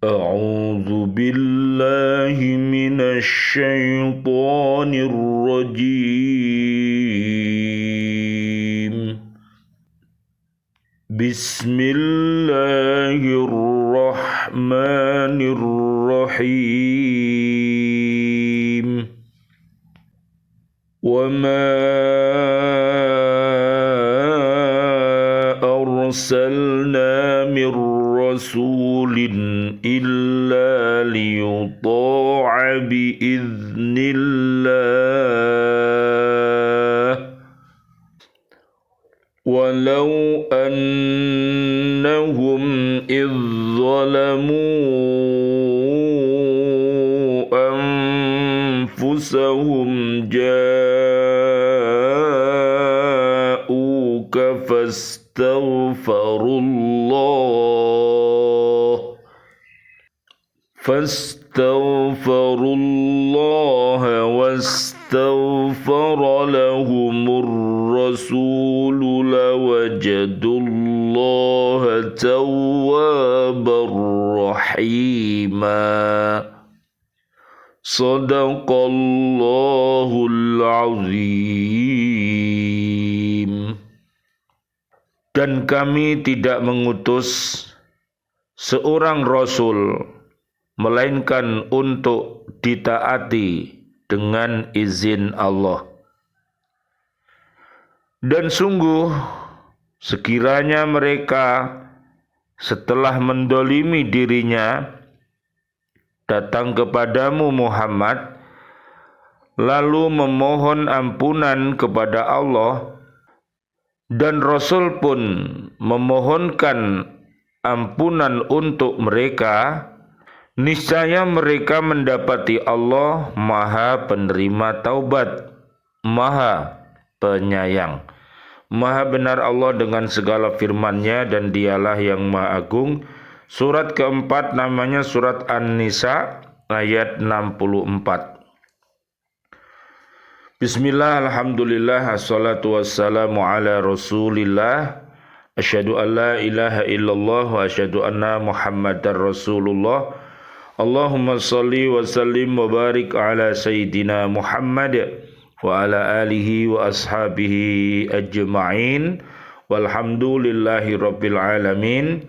أعوذ بالله من الشيطان الرجيم بسم الله الرحمن الرحيم وما أرسلنا من رسول إلا ليطاع بإذن الله ولو أنهم إذ ظلموا أنفسهم جاءوك فاستغفروا الله واستغفر لهم الرسول لوجدوا الله توابا رحيما صدق الله العظيم. Dan kami tidak mengutus seorang rasul melainkan untuk ditaati dengan izin Allah. Dan sungguh sekiranya mereka setelah mendolimi dirinya datang kepadamu Muhammad lalu memohon ampunan kepada Allah, dan Rasul pun memohonkan ampunan untuk mereka, niscaya mereka mendapati Allah Maha Penerima Taubat, Maha Penyayang. Maha benar Allah dengan segala firman-Nya dan Dialah yang Maha Agung. Surat keempat namanya surat An-Nisa ayat 64. Bismillah, alhamdulillah, assalatu wassalamu ala rasulillah. Asyhadu an la ilaha illallah wa asyhadu anna muhammadar rasulullah. Allahumma salli wa sallim wa barik ala sayyidina Muhammad wa ala alihi wa ashabihi ajma'in walhamdulillahi rabbil alamin.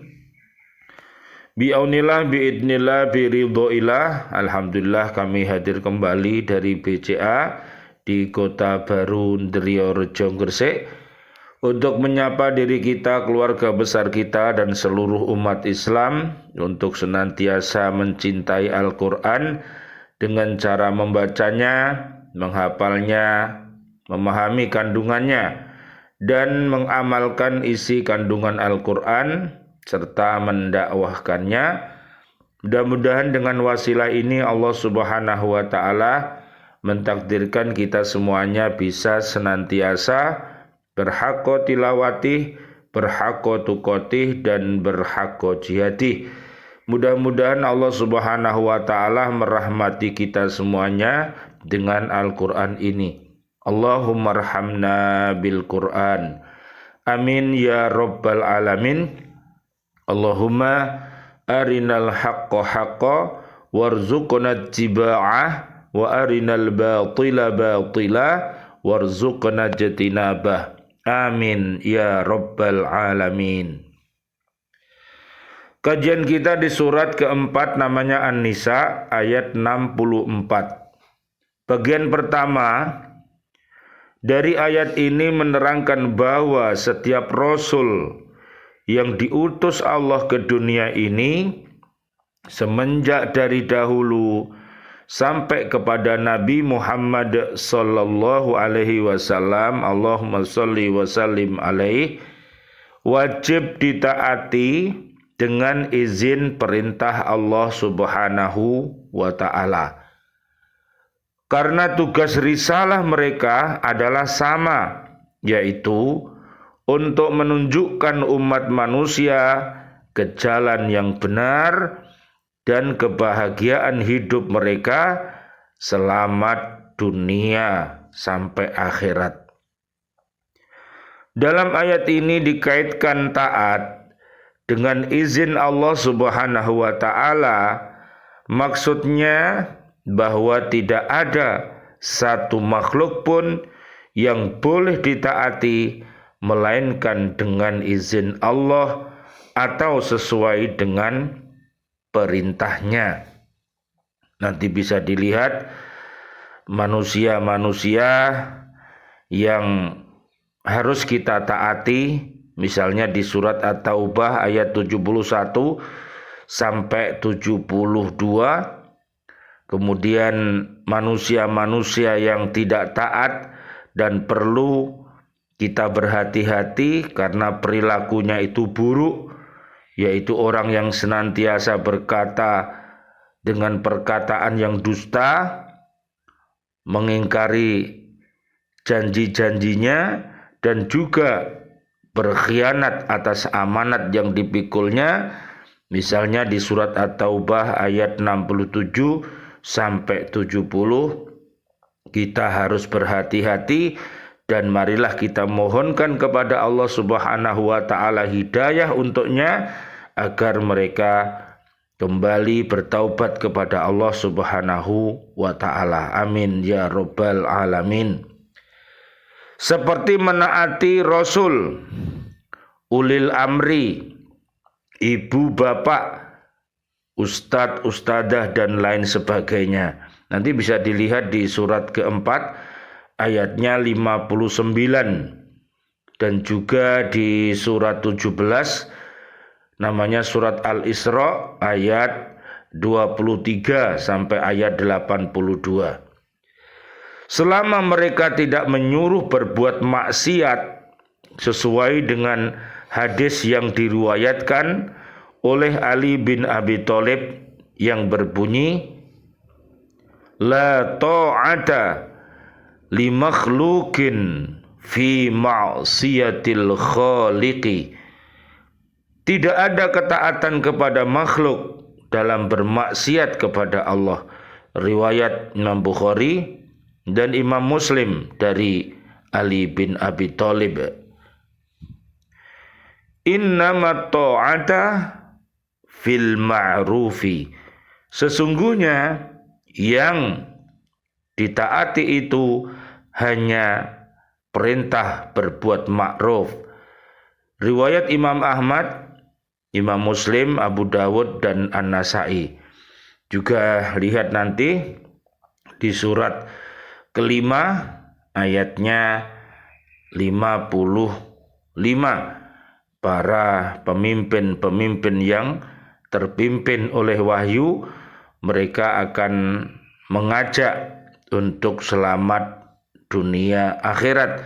Bi'aunillah, bi'idnillah, biridhoillah. Alhamdulillah kami hadir kembali dari BCA di Kota Baru Ndriyorejo Gresik untuk menyapa diri kita, keluarga besar kita, dan seluruh umat Islam untuk senantiasa mencintai Al-Quran dengan cara membacanya, menghafalnya, memahami kandungannya, dan mengamalkan isi kandungan Al-Quran serta mendakwahkannya. Mudah-mudahan dengan wasilah ini Allah Subhanahu wa Ta'ala mentakdirkan kita semuanya bisa senantiasa berhaqqa tilawatih, berhaqqa tuqatih, dan berhaqqa jihadih. Mudah-mudahan Allah Subhanahu wa Ta'ala merahmati kita semuanya dengan Al-Quran ini. Allahumma arhamna bil Quran. Amin ya rabbal alamin. Allahumma arinal haqqa haqqa warzuqna ittiba'ah wa arinal batila batila warzuqna jatinabah. Amin ya rabbal alamin. Kajian kita di surat keempat namanya An-Nisa ayat 64. Bagian pertama dari ayat ini menerangkan bahwa setiap rasul yang diutus Allah ke dunia ini semenjak dari dahulu sampai kepada Nabi Muhammad sallallahu alaihi wasallam, Allahumma sholli wa sallim alaihi, wajib ditaati dengan izin perintah Allah Subhanahu wa Ta'ala. Karena tugas risalah mereka adalah sama, yaitu untuk menunjukkan umat manusia ke jalan yang benar dan kebahagiaan hidup mereka selamat dunia sampai akhirat. Dalam ayat ini dikaitkan taat dengan izin Allah Subhanahu wa taala, maksudnya bahwa tidak ada satu makhluk pun yang boleh ditaati melainkan dengan izin Allah atau sesuai dengan perintahnya. Nanti bisa dilihat manusia-manusia yang harus kita taati, misalnya di surat At-Taubah ayat 71 sampai 72. Kemudian manusia-manusia yang tidak taat dan perlu kita berhati-hati karena perilakunya itu buruk, yaitu orang yang senantiasa berkata dengan perkataan yang dusta, mengingkari janji-janjinya, dan juga berkhianat atas amanat yang dipikulnya. Misalnya di surat At-Taubah ayat 67 sampai 70, kita harus berhati-hati dan marilah kita mohonkan kepada Allah Subhanahu wa taala hidayah untuknya agar mereka kembali bertaubat kepada Allah Subhanahu wa taala. Amin ya rabbal alamin. Seperti menaati Rasul, ulil amri, ibu bapak, ustadz, ustadzah, dan lain sebagainya. Nanti bisa dilihat di surat keempat ayatnya 59 dan juga di surat 17, namanya surat Al-Isra ayat 23 sampai ayat 82. Selama mereka tidak menyuruh berbuat maksiat sesuai dengan hadis yang diriwayatkan oleh Ali bin Abi Thalib yang berbunyi, la ta'ata li makhluqin fi ma'siyatil khaliqi. Tidak ada ketaatan kepada makhluk dalam bermaksiat kepada Allah. Riwayat Imam Bukhari dan Imam Muslim dari Ali bin Abi Thalib. Innamat ta'ata fil ma'rufi. Sesungguhnya yang ditaati itu hanya perintah berbuat ma'ruf. Riwayat Imam Ahmad, Imam Muslim, Abu Dawud, dan An-Nasai. Juga lihat nanti di surat kelima ayatnya 55. Para pemimpin-pemimpin yang terpimpin oleh wahyu, mereka akan mengajak untuk selamat dunia akhirat.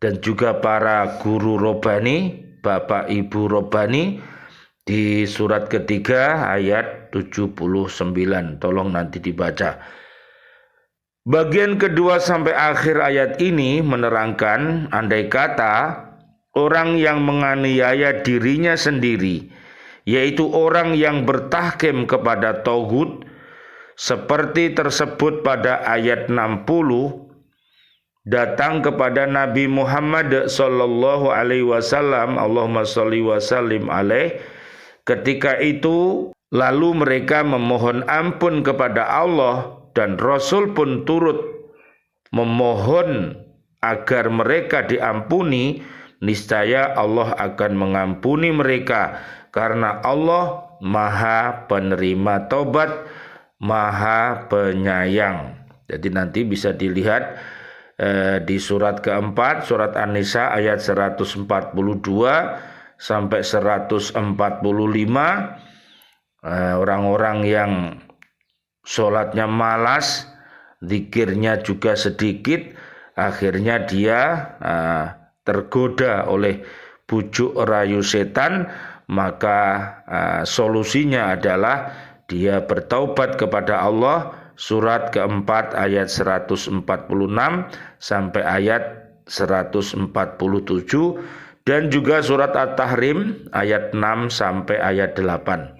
Dan juga para guru robani, bapak ibu robani, di surat ketiga ayat 79. Tolong nanti dibaca. Bagian kedua sampai akhir ayat ini menerangkan andai kata orang yang menganiaya dirinya sendiri, yaitu orang yang bertahkim kepada tauhid, seperti tersebut pada ayat 60, datang kepada Nabi Muhammad sallallahu alaihi wasallam, Allahumma sholli wa sallim alaih. Ketika itu lalu mereka memohon ampun kepada Allah dan Rasul pun turut memohon agar mereka diampuni, niscaya Allah akan mengampuni mereka karena Allah Maha Penerima Taubat, Maha Penyayang. Jadi nanti bisa dilihat di surat keempat, surat An-Nisa ayat 142 sampai 145. Orang-orang yang sholatnya malas, zikirnya juga sedikit, akhirnya dia tergoda oleh bujuk rayu setan, maka solusinya adalah dia bertaubat kepada Allah. Surat keempat ayat 146 sampai ayat 147, dan juga surat At-Tahrim ayat 6 sampai ayat 8.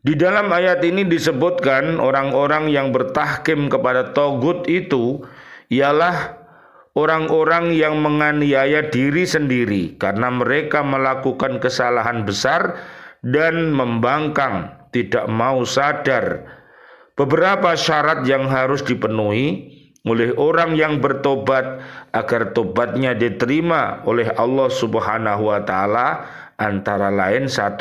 Di dalam ayat ini disebutkan orang-orang yang bertahkim kepada tauhid itu ialah orang-orang yang menganiaya diri sendiri karena mereka melakukan kesalahan besar dan membangkang, tidak mau sadar. Beberapa syarat yang harus dipenuhi oleh orang yang bertobat agar tobatnya diterima oleh Allah Subhanahu wa taala antara lain: 1.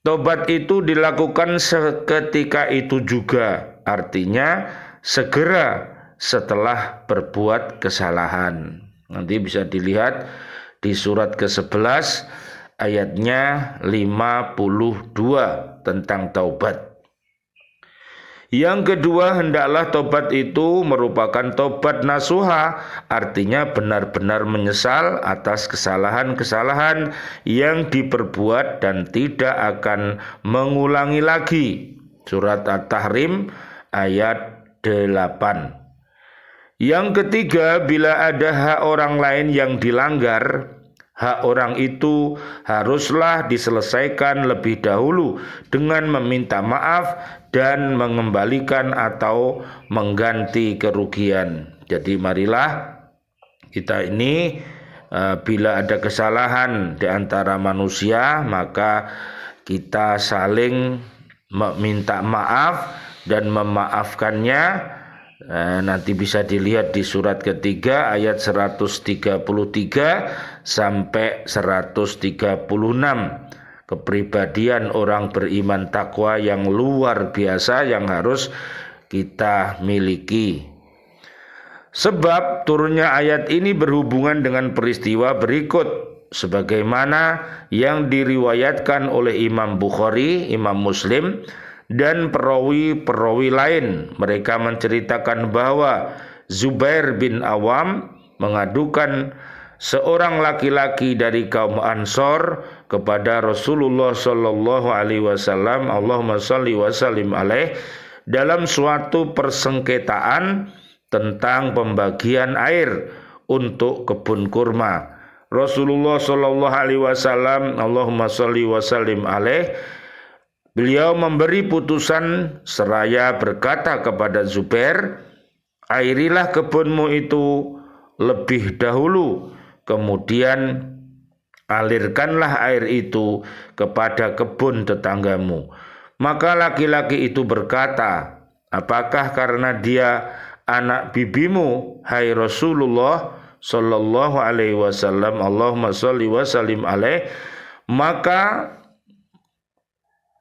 Tobat itu dilakukan seketika itu juga, artinya segera setelah berbuat kesalahan. Nanti bisa dilihat di surat ke-11 ayatnya 52 tentang taubat. Yang kedua, hendaklah tobat itu merupakan tobat nasuha, artinya benar-benar menyesal atas kesalahan-kesalahan yang diperbuat dan tidak akan mengulangi lagi. Surat At-Tahrim ayat 8. Yang ketiga, bila ada hak orang lain yang dilanggar, hak orang itu haruslah diselesaikan lebih dahulu dengan meminta maaf dan mengembalikan atau mengganti kerugian. Jadi marilah kita ini bila ada kesalahan di antara manusia, maka kita saling meminta maaf dan memaafkannya. Nanti bisa dilihat di surat ketiga ayat 133 sampai 136. Kepribadian orang beriman takwa yang luar biasa yang harus kita miliki. Sebab turunnya ayat ini berhubungan dengan peristiwa berikut, sebagaimana yang diriwayatkan oleh Imam Bukhari, Imam Muslim, dan perawi-perawi lain. Mereka menceritakan bahwa Zubair bin Awam mengadukan seorang laki-laki dari kaum Ansor kepada Rasulullah sallallahu alaihi wasallam, Allahumma shalli wa sallim alaih, dalam suatu persengketaan tentang pembagian air untuk kebun kurma. Rasulullah sallallahu alaihi wasallam, Allahumma shalli wa sallim alaih, beliau memberi putusan seraya berkata kepada Zubair, airilah kebunmu itu lebih dahulu, kemudian alirkanlah air itu kepada kebun tetanggamu. Maka laki-laki itu berkata, apakah karena dia anak bibimu, hai Rasulullah sallallahu alaihi wasallam, Allahumma shalli wa sallim alaih? Maka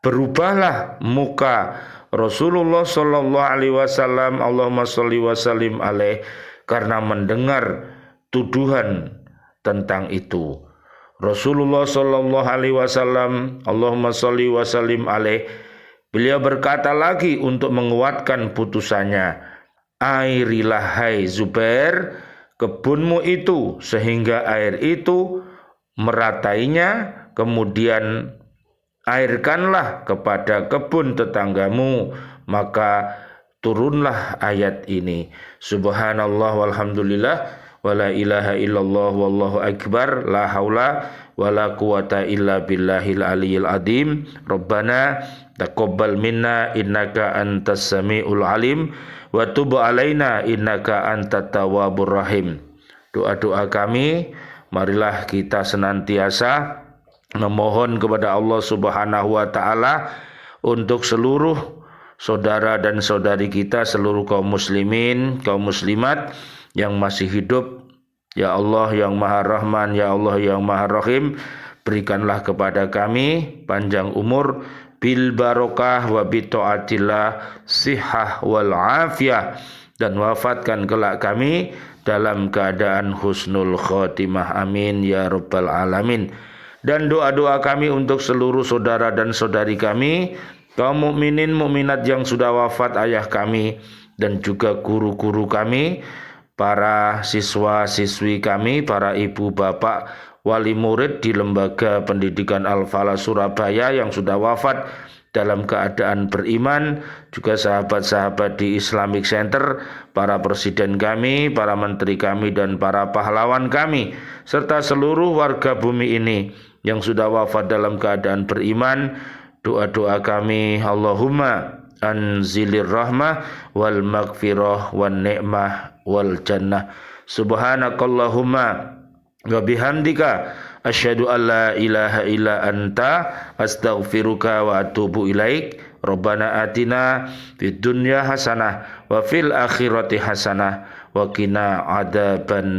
berubahlah muka Rasulullah sallallahu alaihi wasallam, Allahumma shalli wa sallim alaih, karena mendengar tuduhan tentang itu. Rasulullah sallallahu alaihi wasallam, Allahumma shalli wa sallim alaih, beliau berkata lagi untuk menguatkan putusannya, airilah hai Zubair kebunmu itu sehingga air itu meratainya, kemudian airkanlah kepada kebun tetanggamu. Maka turunlah ayat ini. Subhanallah walhamdulillah wala ilaha illallah wallahu akbar, la haula wala quwata illa billahil aliyil adim. Rabbana taqabbal minna innaka antas samiul alim wa tub alaina innaka antat tawwabur rahim. Doa-doa kami, marilah kita senantiasa memohon kepada Allah Subhanahu wa taala untuk seluruh saudara dan saudari kita, seluruh kaum muslimin, kaum muslimat yang masih hidup. Ya Allah yang Maha Rahman, ya Allah yang Maha Rahim, berikanlah kepada kami panjang umur bil barokah wa bi taatillah, sihah wal afiyah, dan wafatkan kelak kami dalam keadaan husnul khotimah. Amin ya rabbal alamin. Dan doa-doa kami untuk seluruh saudara dan saudari kami, kaum mukminin mukminat yang sudah wafat, ayah kami, dan juga guru-guru kami, para siswa-siswi kami, para ibu bapak wali murid di Lembaga Pendidikan Al-Falah Surabaya yang sudah wafat dalam keadaan beriman, juga sahabat-sahabat di Islamic Center, para presiden kami, para menteri kami, dan para pahlawan kami, serta seluruh warga bumi ini yang sudah wafat dalam keadaan beriman. Doa-doa kami, Allahumma anzilir rahmah wal maghfirah wal ni'mah wal jannah. Subhanakallahumma wa bihamdika asyhadu an la ilaha illa anta astaghfiruka wa atubu ilaik. Rabbana atina fid dunya hasanah wa fil akhirati hasanah wa qina adzabannar.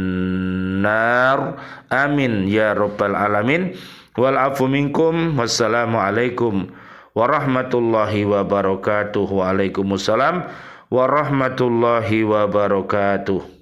Amin ya rabbal alamin. Wal afu minkum. Wassalamu alaikum warahmatullahi wabarakatuh. Waalaikumsalam warahmatullahi wabarakatuh.